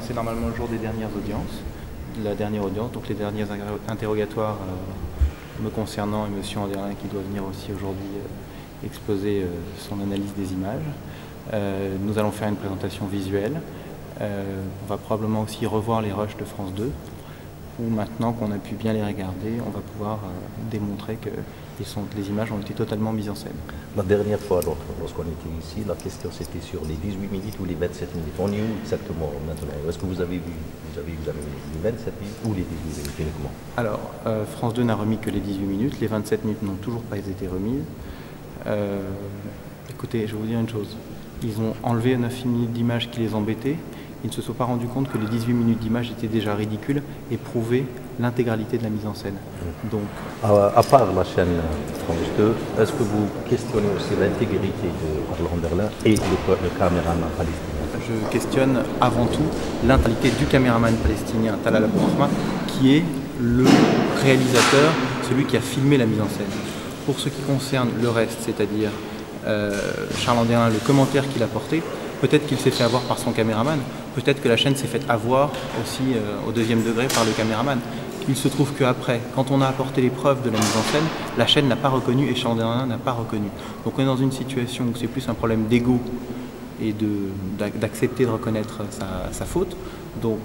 C'est normalement le jour des dernières audiences, la dernière audience, donc les derniers interrogatoires me concernant et M. Anderlin qui doit venir aussi aujourd'hui exposer son analyse des images. Nous allons faire une présentation visuelle. On va probablement aussi revoir les rushs de France 2, où maintenant qu'on a pu bien les regarder, on va pouvoir démontrer que les images ont été totalement mises en scène. La dernière fois, lorsqu'on était ici, la question c'était sur les 18 minutes ou les 27 minutes. On est où exactement maintenant? Est-ce que vous avez vu les 27 minutes ou les 18 minutes uniquement? Alors, France 2 n'a remis que les 18 minutes, les 27 minutes n'ont toujours pas été remises. Écoutez, je vais vous dire une chose, ils ont enlevé 9 minutes d'images qui les embêtaient. Ils ne se sont pas rendus compte que les 18 minutes d'image étaient déjà ridicules et prouvaient l'intégralité de la mise en scène. Donc, à part la chaîne France 2, est-ce que vous questionnez aussi l'intégrité de Arlo Anderlin et le caméraman palestinien? Je questionne avant tout l'intégrité du caméraman palestinien Talal Abou Rahma, qui est le réalisateur, celui qui a filmé la mise en scène. Pour ce qui concerne le reste, c'est-à-dire Charles Anderlin, le commentaire qu'il a porté, peut-être qu'il s'est fait avoir par son caméraman, peut-être que la chaîne s'est fait avoir aussi au deuxième degré par le caméraman. Il se trouve qu'après, quand on a apporté les preuves de la mise en scène, la chaîne n'a pas reconnu et Charles Anderlin n'a pas reconnu. Donc on est dans une situation où c'est plus un problème d'ego et d'accepter de reconnaître sa faute. Donc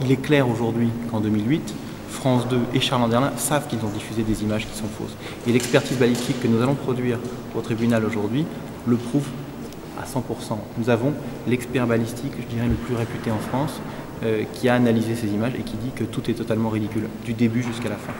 il est clair aujourd'hui qu'en 2008, France 2 et Charles Anderlin savent qu'ils ont diffusé des images qui sont fausses. Et l'expertise balistique que nous allons produire au tribunal aujourd'hui le prouve à 100%. Nous avons l'expert balistique, je dirais le plus réputé en France, qui a analysé ces images et qui dit que tout est totalement ridicule, du début jusqu'à la fin.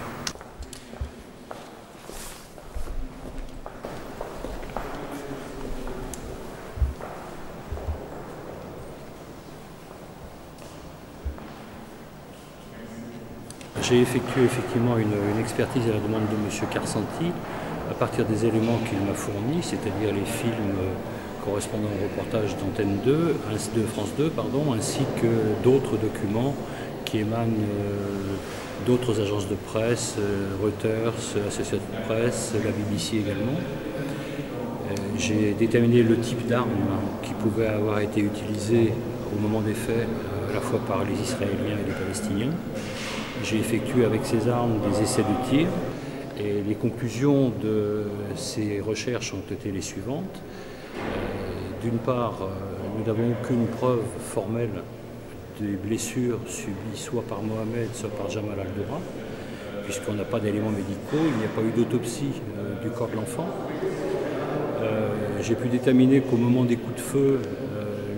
J'ai effectué effectivement une expertise à la demande de M. Carsanti à partir des éléments qu'il m'a fournis, c'est-à-dire les films correspondant au reportage d'Antenne 2, de France 2, ainsi que d'autres documents qui émanent d'autres agences de presse, Reuters, Associated Press, la BBC également. J'ai déterminé le type d'armes qui pouvaient avoir été utilisées au moment des faits, à la fois par les Israéliens et les Palestiniens. J'ai effectué avec ces armes des essais de tir et les conclusions de ces recherches ont été les suivantes. D'une part, nous n'avons aucune preuve formelle des blessures subies soit par Mohamed, soit par Jamal Al-Doura, puisqu'on n'a pas d'éléments médicaux, il n'y a pas eu d'autopsie du corps de l'enfant. J'ai pu déterminer qu'au moment des coups de feu,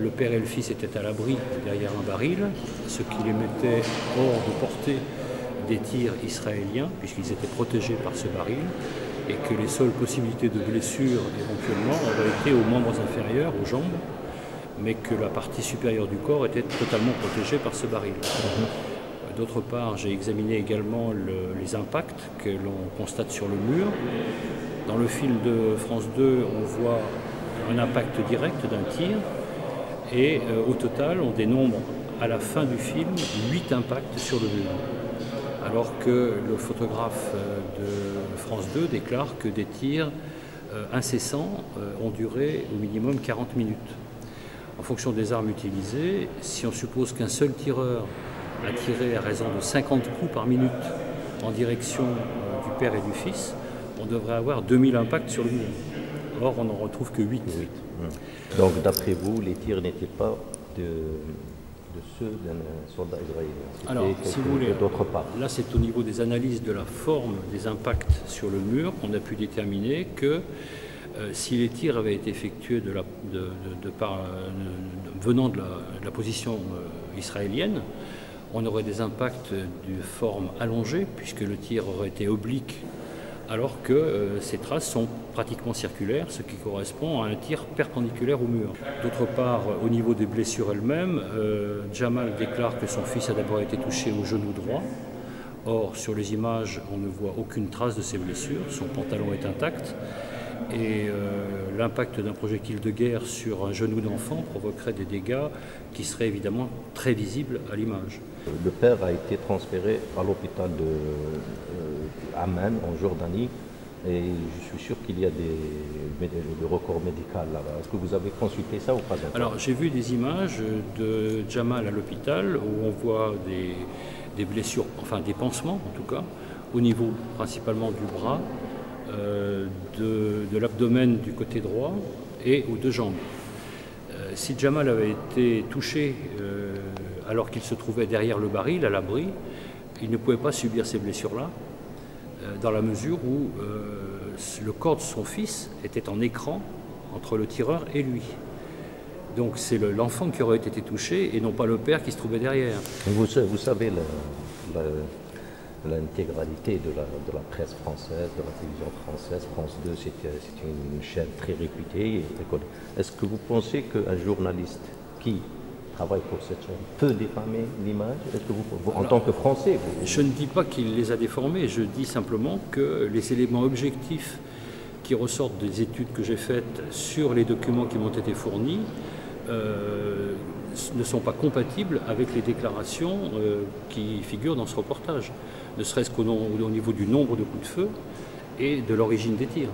le père et le fils étaient à l'abri derrière un baril, ce qui les mettait hors de portée des tirs israéliens, puisqu'ils étaient protégés par ce baril, et que les seules possibilités de blessure éventuellement auraient été aux membres inférieurs, aux jambes, mais que la partie supérieure du corps était totalement protégée par ce baril. D'autre part, j'ai examiné également les impacts que l'on constate sur le mur. Dans le film de France 2, on voit un impact direct d'un tir, et au total, on dénombre à la fin du film 8 impacts sur le mur. Alors que le photographe de France 2 déclare que des tirs incessants ont duré au minimum 40 minutes. En fonction des armes utilisées, si on suppose qu'un seul tireur a tiré à raison de 50 coups par minute en direction du père et du fils, on devrait avoir 2000 impacts sur le mur. Or, on n'en retrouve que 8. Donc, d'après vous, les tirs n'étaient pas de ceux d'un soldat israélien. Alors, si vous voulez, d'autre part. Là, c'est au niveau des analyses de la forme des impacts sur le mur qu'on a pu déterminer que si les tirs avaient été effectués venant de la position israélienne, on aurait des impacts de forme allongée, puisque le tir aurait été oblique, alors que ces traces sont pratiquement circulaires, ce qui correspond à un tir perpendiculaire au mur. D'autre part, au niveau des blessures elles-mêmes, Jamal déclare que son fils a d'abord été touché au genou droit. Or, sur les images, on ne voit aucune trace de ces blessures, son pantalon est intact, et l'impact d'un projectile de guerre sur un genou d'enfant provoquerait des dégâts qui seraient évidemment très visibles à l'image. Le père a été transféré à l'hôpital de Amman, en Jordanie, Et je suis sûr qu'il y a des records médicaux là-bas. Est-ce que vous avez consulté ça ou pas encore? Alors j'ai vu des images de Jamal à l'hôpital où on voit des blessures, enfin des pansements en tout cas, au niveau principalement du bras, de l'abdomen du côté droit et aux deux jambes. Si Jamal avait été touché alors qu'il se trouvait derrière le baril, à l'abri, il ne pouvait pas subir ces blessures-là, dans la mesure où le corps de son fils était en écran entre le tireur et lui. Donc c'est l'enfant qui aurait été touché et non pas le père qui se trouvait derrière. Vous savez l'intégralité de la presse française, de la télévision française, France 2, c'est une chaîne très réputée. Est-ce que vous pensez qu'un journaliste qui travaille pour cette chaîne peut déformer l'image? Est-ce que vous, en tant que Français, Je ne dis pas qu'il les a déformés, je dis simplement que les éléments objectifs qui ressortent des études que j'ai faites sur les documents qui m'ont été fournis ne sont pas compatibles avec les déclarations qui figurent dans ce reportage, ne serait-ce qu'au niveau du nombre de coups de feu et de l'origine des tirs.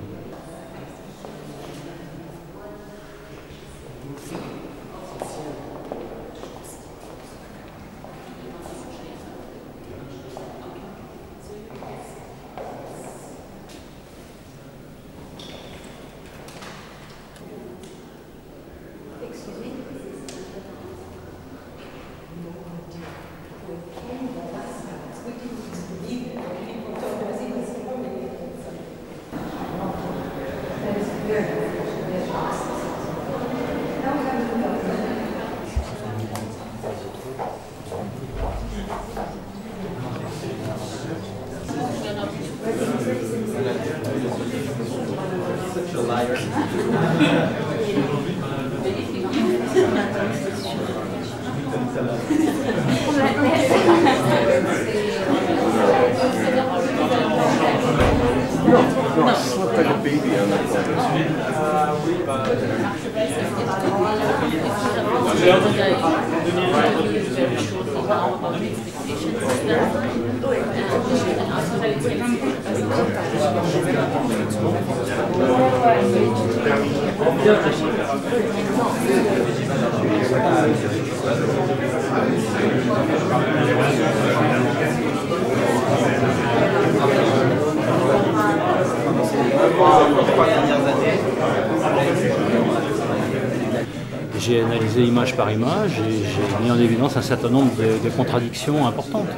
J'ai analysé image par image et j'ai mis en évidence un certain nombre de contradictions importantes.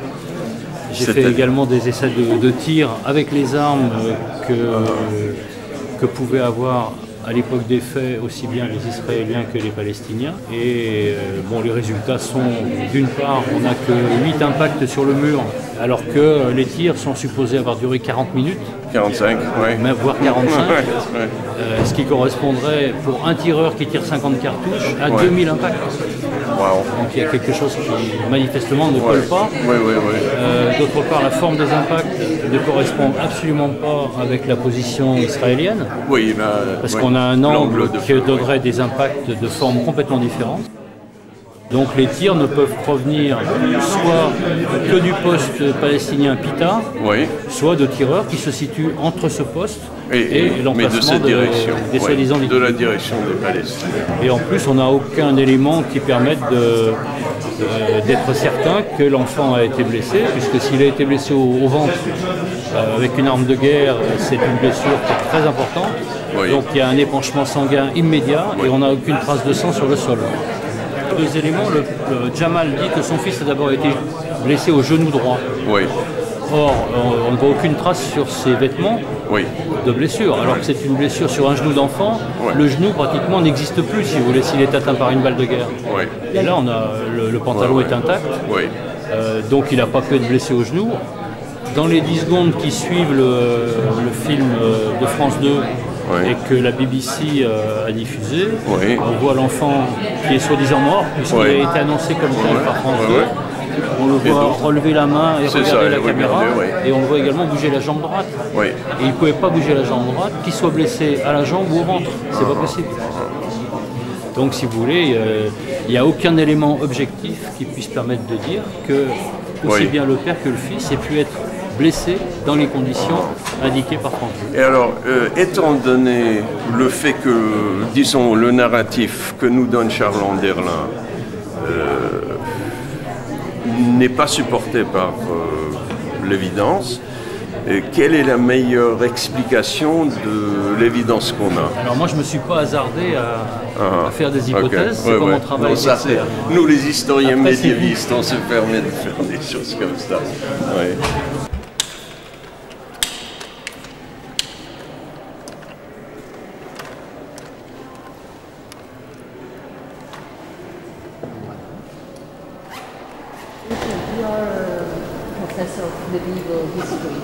J'ai fait également des essais de tir avec les armes que pouvaient avoir à l'époque des faits aussi bien les Israéliens que les Palestiniens. Et bon, les résultats sont, d'une part, on n'a que 8 impacts sur le mur, alors que les tirs sont supposés avoir duré 40 minutes. 45, oui. Voire 45, Ouais. Ce qui correspondrait pour un tireur qui tire 50 cartouches à 2000 impacts. Wow. Donc il y a quelque chose qui manifestement ne colle pas. Oui. D'autre part, la forme des impacts ne correspond absolument pas avec la position israélienne. Oui, Parce qu'on a un angle qui donnerait des impacts de forme complètement différente. Donc les tirs ne peuvent provenir soit que du poste palestinien Pita, soit de tireurs qui se situent entre ce poste et l'emplacement des soi-disant victimes. De la direction des Palestiniens. Et en plus, on n'a aucun élément qui permette d'être certain que l'enfant a été blessé, puisque s'il a été blessé au ventre avec une arme de guerre, c'est une blessure qui est très importante. Donc il y a un épanchement sanguin immédiat et on n'a aucune trace de sang sur le sol. Deux éléments, Jamal dit que son fils a d'abord été blessé au genou droit. Or, on ne voit aucune trace sur ses vêtements de blessure, alors que c'est une blessure sur un genou d'enfant. Le genou pratiquement n'existe plus, si vous voulez, s'il est atteint par une balle de guerre. Et là, on a le pantalon est intact, donc il n'a pas pu être blessé au genou. Dans les 10 secondes qui suivent le film de France 2, et que la BBC a diffusé, on voit l'enfant qui est soi-disant mort, puisqu'il a été annoncé comme tel par France 2. On le voit relever la main et regarder la caméra, et on le voit également bouger la jambe droite. Et il ne pouvait pas bouger la jambe droite, qu'il soit blessé à la jambe ou au ventre, c'est pas possible. Donc si vous voulez, il n'y a aucun élément objectif qui puisse permettre de dire que aussi bien le père que le fils ait pu être blessé dans les conditions indiquées par Franck. Et alors, étant donné le fait que, disons, le narratif que nous donne Charles Anderlin n'est pas supporté par l'évidence, quelle est la meilleure explication de l'évidence qu'on a? Alors moi je ne me suis pas hasardé à faire des hypothèses, okay. c'est pas mon travail. Non, ça, nous les historiens médiévistes, on se permet de faire des choses comme ça. Ouais. You are a professor of medieval history.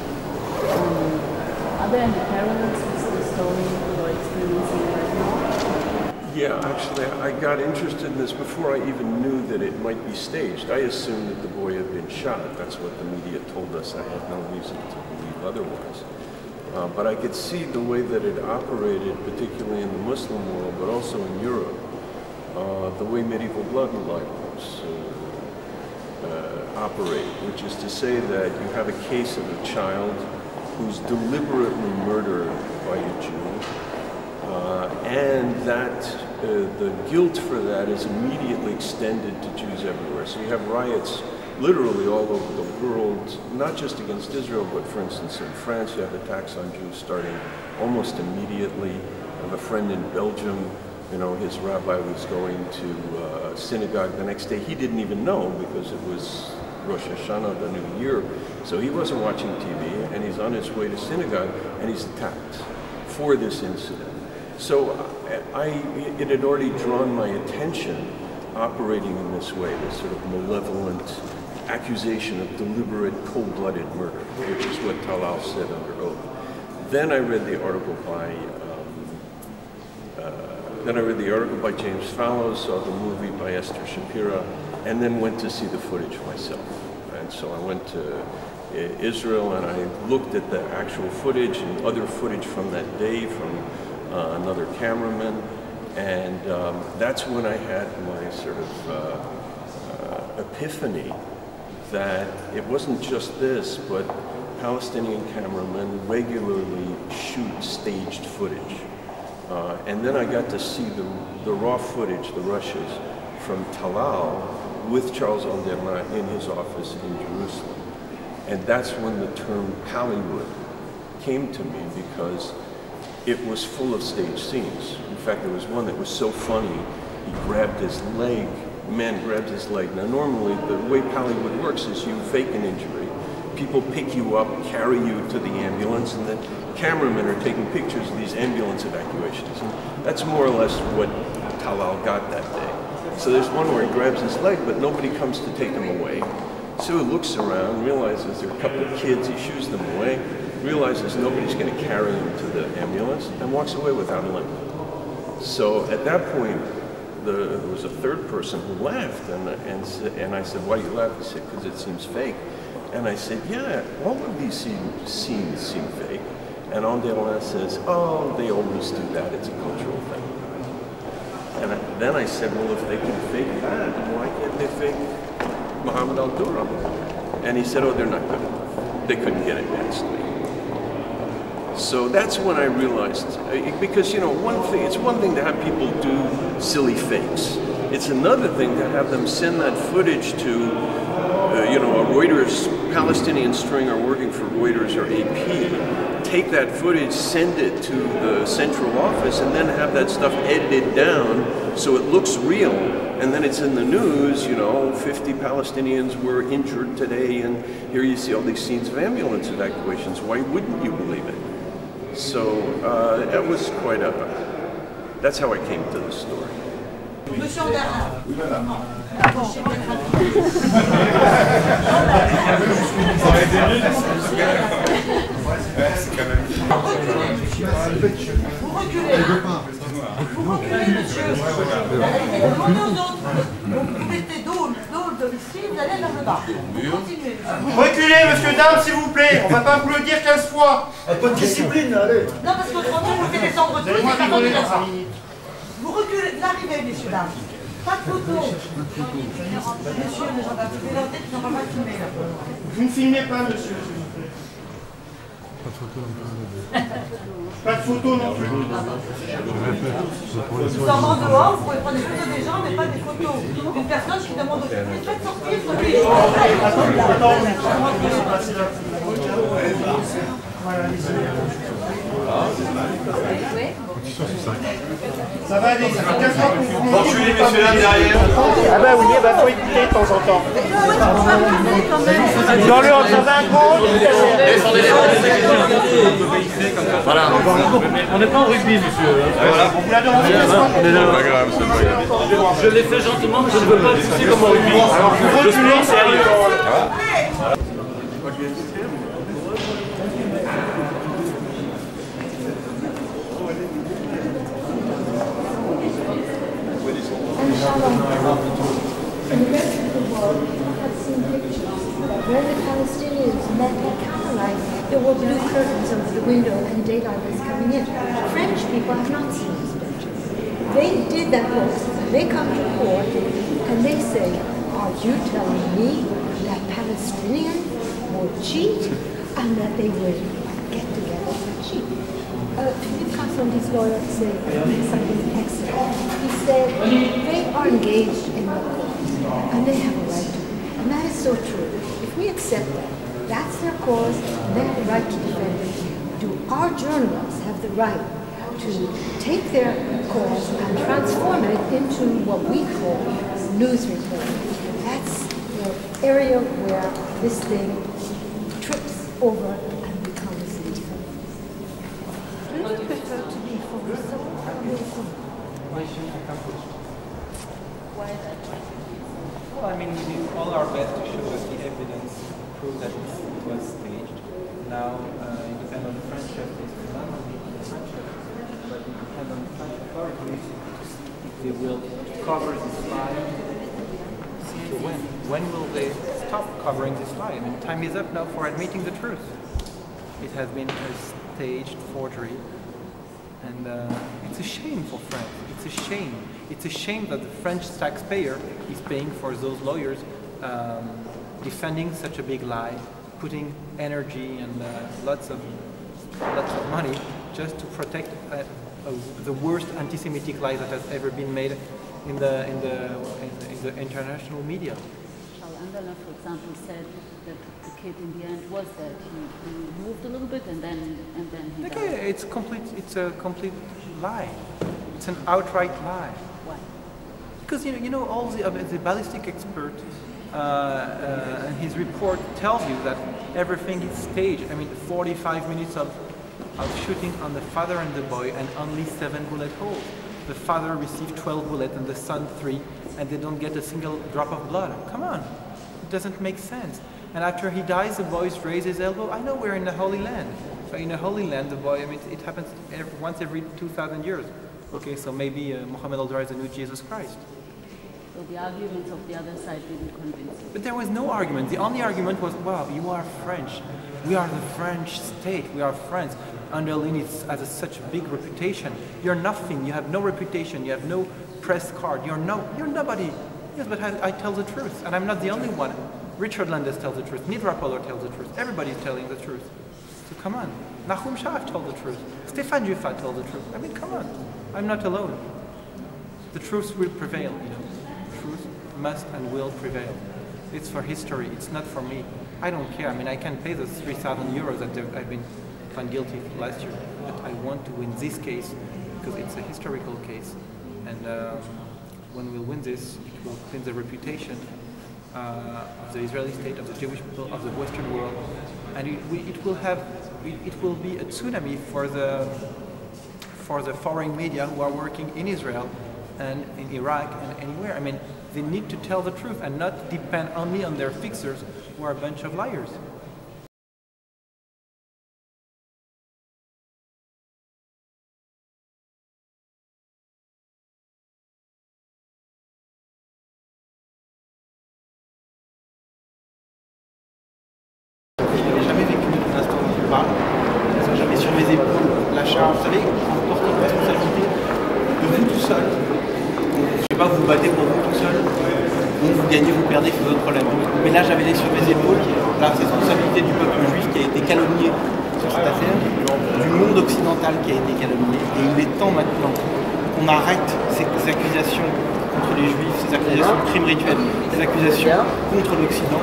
Are there any parallels with the story you're experiencing right now? Yeah, actually, I got interested in this before I even knew that it might be staged. I assumed that the boy had been shot. That's what the media told us. I had no reason to believe otherwise. But I could see the way that it operated, particularly in the Muslim world, but also in Europe, the way medieval blood libels operate, which is to say that you have a case of a child who's deliberately murdered by a Jew, and that the guilt for that is immediately extended to Jews everywhere. So you have riots literally all over the world, not just against Israel, but for instance in France you have attacks on Jews starting almost immediately. I have a friend in Belgium, you know, his rabbi was going to synagogue the next day. He didn't even know because it was Rosh Hashanah, the new year. So he wasn't watching TV, and he's on his way to synagogue, and he's attacked for this incident. So it had already drawn my attention operating in this way, this sort of malevolent accusation of deliberate, cold-blooded murder, which is what Talal said under oath. Then I read the article by James Fallows, saw the movie by Esther Shapira, and then went to see the footage myself. And so I went to Israel and I looked at the actual footage and other footage from that day from another cameraman, and that's when I had my sort of epiphany that it wasn't just this, but Palestinian cameramen regularly shoot staged footage. And then I got to see the raw footage, the rushes, from Talal with Charles Anderlin in his office in Jerusalem. And that's when the term Pallywood came to me, because it was full of staged scenes. In fact, there was one that was so funny, he grabbed his leg, a man grabbed his leg. Now normally the way Pallywood works is you fake an injury, people pick you up, carry you to the ambulance, and then cameramen are taking pictures of these ambulance evacuations. And that's more or less what Talal got that day. So there's one where he grabs his leg, but nobody comes to take him away. So he looks around, realizes there are a couple of kids, he shoos them away, realizes nobody's going to carry him to the ambulance, and walks away without a limp. So at that point, there was a third person who laughed, and I said, "Why do you laugh?" He said, "Because it seems fake." And I said, "Yeah, all of these scenes seem fake." And Anderlin says, "Oh, they always do that, it's a cultural thing." And then I said, "Well, if they can fake that, why can't they fake Mohammed al-Duram?" And he said, "Oh, they're not good enough. They couldn't get it past me." So that's when I realized, because, you know, it's one thing to have people do silly fakes. It's another thing to have them send that footage to, you know, a Reuters, Palestinian stringer working for Reuters or AP, take that footage, send it to the central office, and then have that stuff edited down so it looks real. And then it's in the news, you know, 50 Palestinians were injured today, and here you see all these scenes of ambulance evacuations. Why wouldn't you believe it? So that was quite that's how I came to the story. Monsieur Anderlin. Vous reculez. Vous reculez, monsieur. Demandez aux autres. Vous mettez dos ici, vous allez vers le bas. Vous continuez. Reculez, monsieur, dame, s'il vous plaît. On va pas vous le dire 15 fois. Un peu de discipline, allez. Non, parce qu'autrement, vous faites descendre tous et pas comme ça. Vous reculez, vous arrivez, messieurs, dames. Pas de photo. Monsieur, les gendarmes, vous faites leur tête, ils n'ont pas filmé là. Vous ne filmez pas, monsieur, s'il vous plaît. Pas de photos non plus. Nous sommes en dehors, vous pouvez prendre des photos des gens, mais pas des photos d'une personne qui demande aux autres. Faites sortir ce lui. Ça va aller, ça fait 4 ans qu'on prend. Bon, je suis les messieurs là derrière. Ah bah oui, bah faut écouter de temps en temps. Dans-le en 20 comptes. Voilà. On n'est pas en rugby, monsieur. Voilà. On vous l'a demandé 4 ans. Pas grave, c'est pas grave. Je l'ai fait gentiment, mais je ne veux pas pousser comme en rugby. Alors vous reculez, sérieux. In the rest of the world, people have seen pictures where the Palestinians met at candlelight. There were blue curtains over the window and daylight was coming in. French people have not seen these pictures. They did that book. They come to court and they say, are you telling me that Palestinians would cheat and that they would get together to cheat? Philippe Casson's lawyer said something excellent. He said they are engaged in the cause and they have a right to. And that is so true. If we accept that, that's their cause and they have a right to defend it. Do our journalists have the right to take their cause and transform it into what we call news reporting? That's the area where this thing trips over and becomes different. Do you prefer to be for yourself or yourself? Why that? Well, I mean, we do all our best to show us the evidence to prove that it was staged. Now, it depends on the French justice, not only the French justice, but it depends on the French authorities if they will cover this lie. So when will they stop covering this lie? I mean, time is up now for admitting the truth. It has been a staged forgery, and it's a shame for France. It's a shame. It's a shame that the French taxpayer is paying for those lawyers defending such a big lie, putting energy and lots of money just to protect the worst anti-Semitic lie that has ever been made in the international media. Charles Anderler, for example, said that the kid in the end was dead. He moved a little bit and then he died. Okay, it's a complete lie. It's an outright lie. Why? Because you know all the ballistic expert and his report tells you that everything is staged. I mean, 45 minutes of shooting on the father and the boy and only 7 bullet holes. The father received 12 bullets and the son 3, and they don't get a single drop of blood. Come on, it doesn't make sense. And after he dies, the boy raises his elbow. I know we're in the Holy Land. So in the Holy Land, the boy, I mean, it happens once every 2,000 years. Okay, so maybe Muhammad al-Dura is the new Jesus Christ. So the arguments of the other side didn't convince you. But there was no argument. The only argument was, wow, you are French. We are the French state. We are France. Underline has such a big reputation. You're nothing. You have no reputation. You have no press card. You're nobody. Yes, but I tell the truth, and I'm not the only one. Richard Landes tells the truth. Nidra Poller tells the truth. Everybody's telling the truth. So come on. Nahum Shaf told the truth. Stéphane Dufat told the truth. I mean, come on. I'm not alone. The truth will prevail, you know. Truth must and will prevail. It's for history. It's not for me. I don't care. I mean, I can pay the 3,000 euros that I've been found guilty last year. But I want to win this case because it's a historical case. And when we win this, it will cleanse the reputation of the Israeli state, of the Jewish people, of the Western world. And it will be a tsunami for the foreign media who are working in Israel and in Iraq and anywhere. I mean, they need to tell the truth and not depend only on their fixers who are a bunch of liars. Je n'avais jamais vécu l'instant dont tu parles. J'avais sur mes épaules la charge, vous savez, vous portez une responsabilité de vous tout seul. Je ne sais pas, vous vous battez pour vous tout seul. Donc vous gagnez, vous perdez, c'est votre problème. Mais là, j'avais sur mes épaules la responsabilité du peuple juif qui a été calomnié sur sur cette affaire du monde occidental qui a été calomnié. Et il est temps maintenant qu'on arrête ces accusations contre les juifs, ces accusations de crimes rituels, ces accusations contre l'Occident,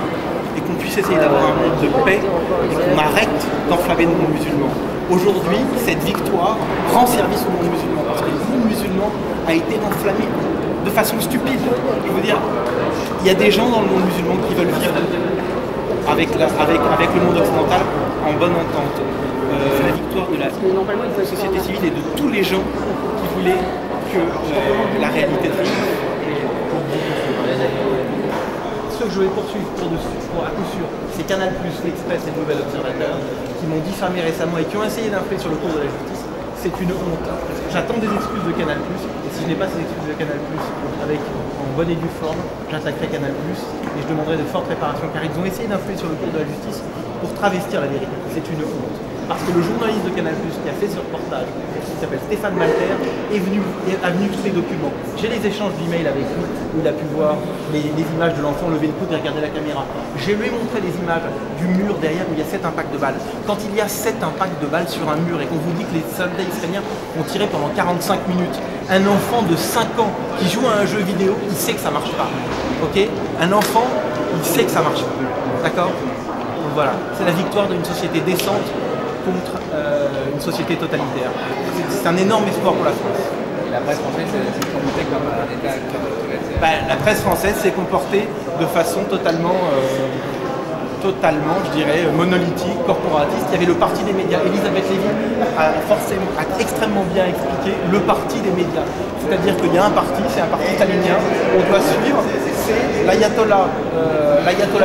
et qu'on puisse essayer d'avoir un monde de paix et qu'on arrête d'enflammer le monde musulman. Aujourd'hui, cette victoire rend service au monde musulman parce que le monde musulman a été enflammé de façon stupide. Je veux dire, il y a des gens dans le monde musulman qui veulent vivre avec le monde occidental en bonne entente. C'est la victoire de la société civile et de tous les gens qui voulaient que la réalité de ceux que je vais poursuivre à coup sûr, c'est Canal+, l'Express et le Nouvel Observateur, qui m'ont diffamé récemment et qui ont essayé d'influer sur le cours de la justice. C'est une honte. J'attends des excuses de Canal+, et si je n'ai pas ces excuses de Canal+, en bonne et due forme, j'attaquerai Canal+, et je demanderai de fortes réparations, car ils ont essayé d'influer sur le cours de la justice pour travestir la vérité. C'est une honte. Parce que le journaliste de Canal+, qui a fait ce reportage, qui s'appelle Stéphane Malter, a venu tous les documents. J'ai les échanges d'emails avec lui, où il a pu voir les images de l'enfant lever le coude et regarder la caméra. Je lui ai montré les images du mur derrière où il y a 7 impacts de balles. Quand il y a 7 impacts de balles sur un mur et qu'on vous dit que les soldats israéliens ont tiré pendant 45 minutes, un enfant de 5 ans qui joue à un jeu vidéo, il sait que ça marche pas. Ok? Un enfant, il sait que ça marche pas. D'accord? Donc voilà, c'est la victoire d'une société décente contre une société totalitaire. C'est un énorme espoir pour la France. Et la presse française s'est comportée comme un État la presse française s'est comportée de façon totalement, je dirais, monolithique, corporatiste. Il y avait le parti des médias. Elisabeth Lévy a extrêmement bien expliqué le parti des médias. C'est-à-dire qu'il y a un parti, c'est un parti stalinien, on doit suivre. C'est l'ayatollah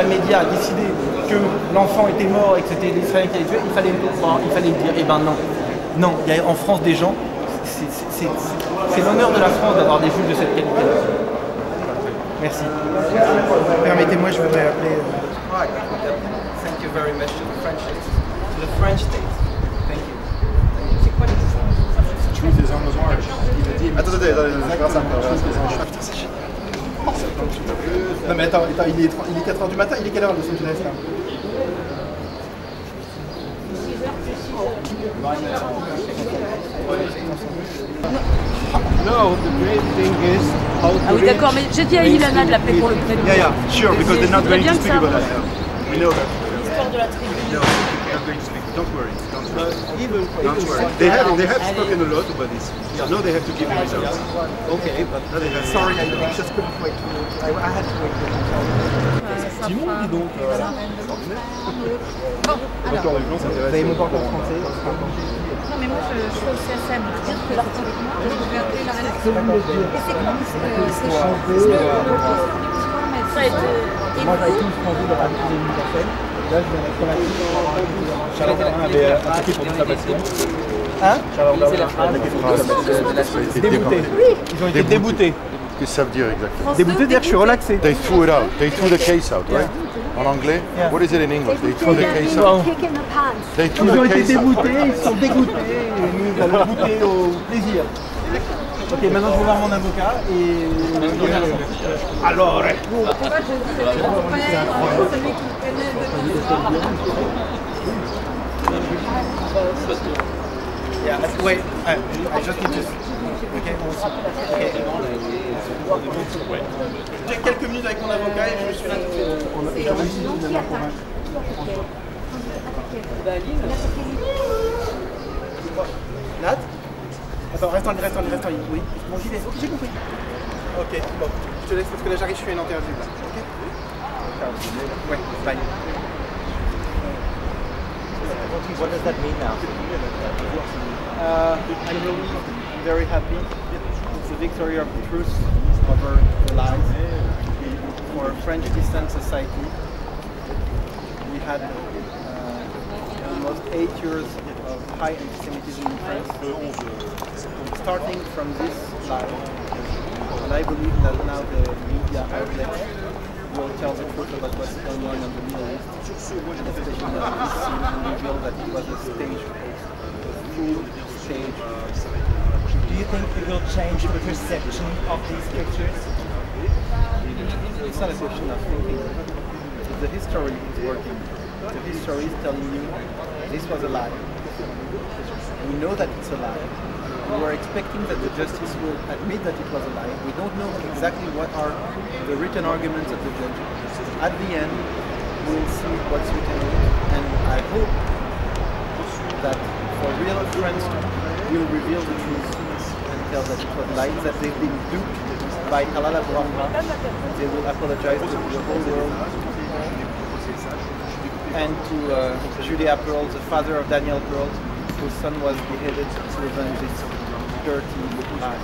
média a décidé que l'enfant était mort et que c'était l'Israélien qui allait tuer, il fallait le croire, il fallait le dire. Eh ben non. Non, il y a en France des gens, c'est l'honneur de la France d'avoir des juges de cette qualité. Merci. Permettez-moi, je voudrais appeler... Thank you very much to the French state. To the French state. Thank you. C'est quoi les Attendez, non mais attends, il est 4h du matin, il est quelle heure à Los Angeles là? Ah oui d'accord, mais j'ai dit à Ilana de l'appeler pour le prénom. Yeah, sure, because they're not going to speak about that. We know that. L'histoire de la tribu. Don't worry. Don't worry. They have spoken a lot about this. Now they have to give the results. Okay, but sorry, I just couldn't wait. I had to wait. Simon, dis donc. Bon, alors. Vous avez mon parcours français. Non mais moi je suis au CSM, c'est-à-dire que l'articulement, je vais appeler la rédaction. Et c'est quoi? C'est chanté. Ça a été... Moi j'avais tout changé de radiculer une personne. Là je viens d'être relatif. Charles Darwin avait attaqué pour diffamation. Hein? Charles Darwin avait attaqué pour diffamation. Déboutés. Ils ont été déboutés. Qu'est-ce que ça veut dire exactement? Débouté, c'est-à-dire que je suis relaxé. They threw it out. They threw the case out, right? En anglais? Yeah. What is it in English? They threw the case out. They threw Ils ont the été case out. déboutés, ils sont dégoûtés, et nous allons goûter au plaisir. Ok, maintenant je vais voir mon avocat et... Alors... Pourquoi je dis le grand-père, celui qui connaît de l'histoire. Yeah, wait, I just need to... Okay, j'ai quelques minutes avec mon avocat et je suis là. J'ai réussi finalement pour un... Nat? Attends, reste en ligne, oui. Bon, j'y vais, ok, j'ai compris. Ok, bon, je te laisse parce que là j'arrive, je fais une interview là. Ok? Ouais, bye. What does that mean now? I'm very happy. It's the victory of the truth over the lies. For a French distant society, we had almost 8 years of high anti-Semitism in France. Starting from this lie, and I believe that now the media outlets will tell the truth about what's going on in the Middle East, especially that this scene and reveal that it was a stage post, a full stage. Do you think it will change the perception of these pictures? It's not a question of thinking. The history is working. The history is telling you this was a lie. We know that it's a lie. We were expecting that the justice will admit that it was a lie. We don't know exactly what are the written arguments of the judge. At the end, we'll see what's written in it, and I hope that for real friends will reveal the truth and tell that it was lies, that they've been duped by Talal Abu Rahma. They will apologize to the whole world. And to Julia Pearl, the father of Daniel Pearl, whose son was beheaded to revenge this dirty lie.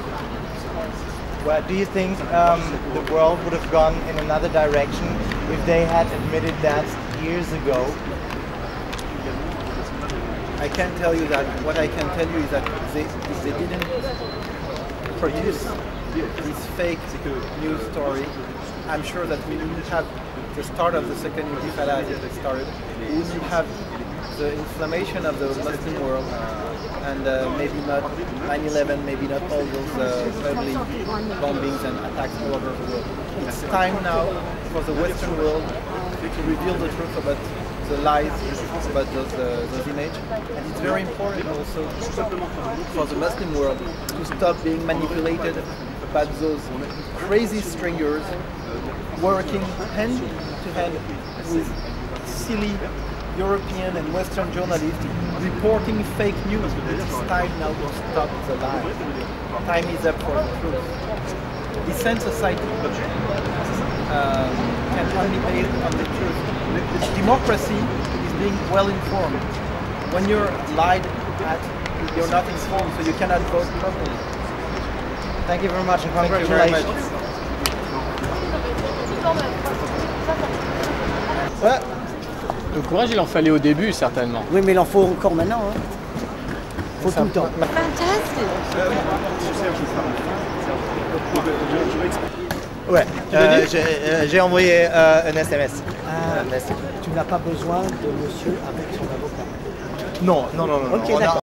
Well, do you think the world would have gone in another direction if they had admitted that years ago? I can't tell you that. What I can tell you is that if they didn't produce this fake news story, I'm sure that we wouldn't have the start of the second Intifada as it started. We wouldn't have the inflammation of the Muslim world, and maybe not 9/11, maybe not all those ugly bombings and attacks all over the world. It's time now for the Western world to reveal the truth about the lies about those images, and it's very important also for the Muslim world to stop being manipulated about those crazy stringers working hand to hand with silly European and Western journalists reporting fake news. It's time now to stop the lie. Time is up for the truth. Decent society can only be based on the truth. Democracy is being well informed. When you're lied at, you're not informed, so you cannot vote properly. Thank you very much and congratulations. Ouais. Le courage, il en fallait au début, certainement. Oui, mais il en faut encore maintenant. Hein. Faut tout le temps. Ouais, j'ai envoyé un SMS. Tu n'as pas besoin de monsieur avec son avocat. Non. Ok, d'accord.